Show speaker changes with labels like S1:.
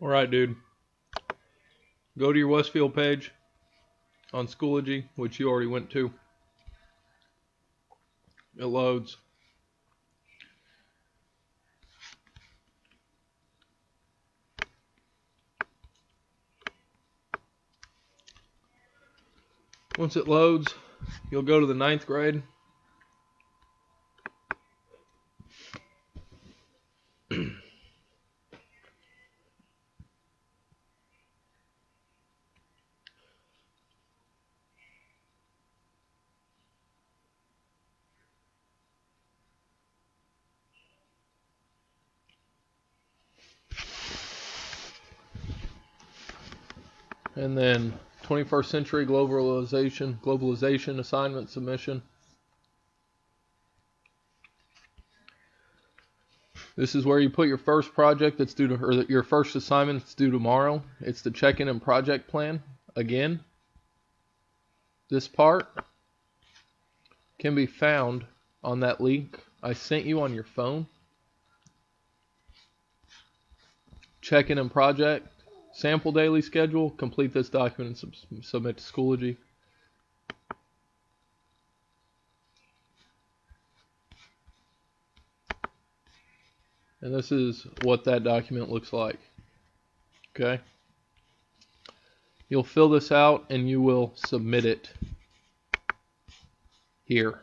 S1: Alright, dude. Go to your Westfield page on Schoology, which you already went to. It loads. Once it loads, you'll go to the 9th grade. And then 21st century globalization assignment submission. This is where you put your first project that's due to, or your first assignment that's due tomorrow. It's the check-in and project plan. Again, this part can be found on that link I sent you on your phone. Check-in and project, sample daily schedule, complete this document and submit to Schoology. And this is what that document looks like. Okay? You'll fill this out and you will submit it here.